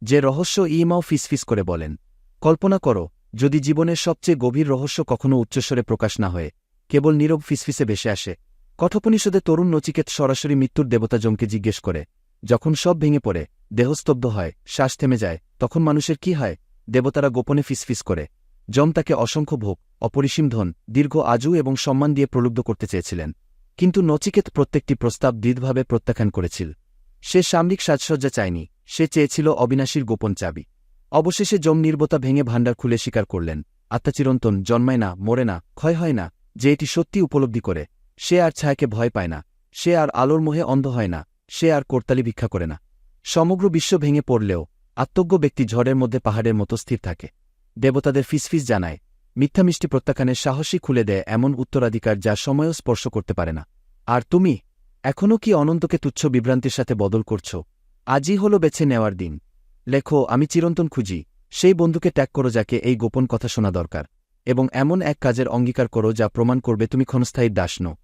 যে রহস্য ইমাও ফিসফিস করে বলেন, কল্পনা করো যদি জীবনের সবচেয়ে গভীর রহস্য কখনো উচ্চস্বরে প্রকাশ না হয়ে কেবল নীরব ফিসফিসে ভেসে আসে। কঠোপনিষদে তরুণ নচিকেত সরাসরি মৃত্যুর দেবতা যমকে জিজ্ঞেস করে, যখন সব ভেঙে পড়ে, দেহস্তব্ধ হয়, শ্বাস থেমে যায়, তখন মানুষের কি হয়? দেবতারা গোপনে ফিসফিস করে। যম তাকে অসংখ্য ভোগ, অপরিসীম ধন, দীর্ঘ আজু এবং সম্মান দিয়ে প্রলুব্ধ করতে চেয়েছিলেন, কিন্তু নচিকেত প্রত্যেকটি প্রস্তাব দৃঢ়ভাবে প্রত্যাখ্যান করেছিল। সে সামরিক সাজসজ্জা চায়নি, সে চেয়েছিল অবিনাশীর গোপন চাবি। অবশেষে যম নির্বতা ভেঙে ভাণ্ডার খুলে স্বীকার করলেন, আত্মা চিরন্তন, জন্মায় না, মরে না, ক্ষয় হয় না। যে এটি সত্যি উপলব্ধি করে, সে আর ছায়াকে ভয় পায় না, সে আর আলোর মোহে অন্ধ হয় না, সে আর করতালি ভিক্ষা করে না। সমগ্র বিশ্ব ভেঙে পড়লেও আত্মজ্ঞ ব্যক্তি ঝড়ের মধ্যে পাহাড়ের মতো স্থির থাকে। দেবতাদের ফিসফিস জানায়, মিথ্যামিষ্টি প্রত্যাখ্যানের সাহসী খুলে দেয় এমন উত্তরাধিকার যা সময়ও স্পর্শ করতে পারে না। আর তুমি এখনও কি অনন্তকে তুচ্ছ বিভ্রান্তির সাথে বদল করছ? আজই হল বেছে নেওয়ার দিন। লেখো, আমি চিরন্তন খুঁজি, সেই বন্ধুকে ত্যাগ করো যাকে এই গোপন কথা শোনা দরকার, এবং এমন এক কাজের অঙ্গীকার করো যা প্রমাণ করবে তুমি ক্ষণস্থায়ী দাস নও।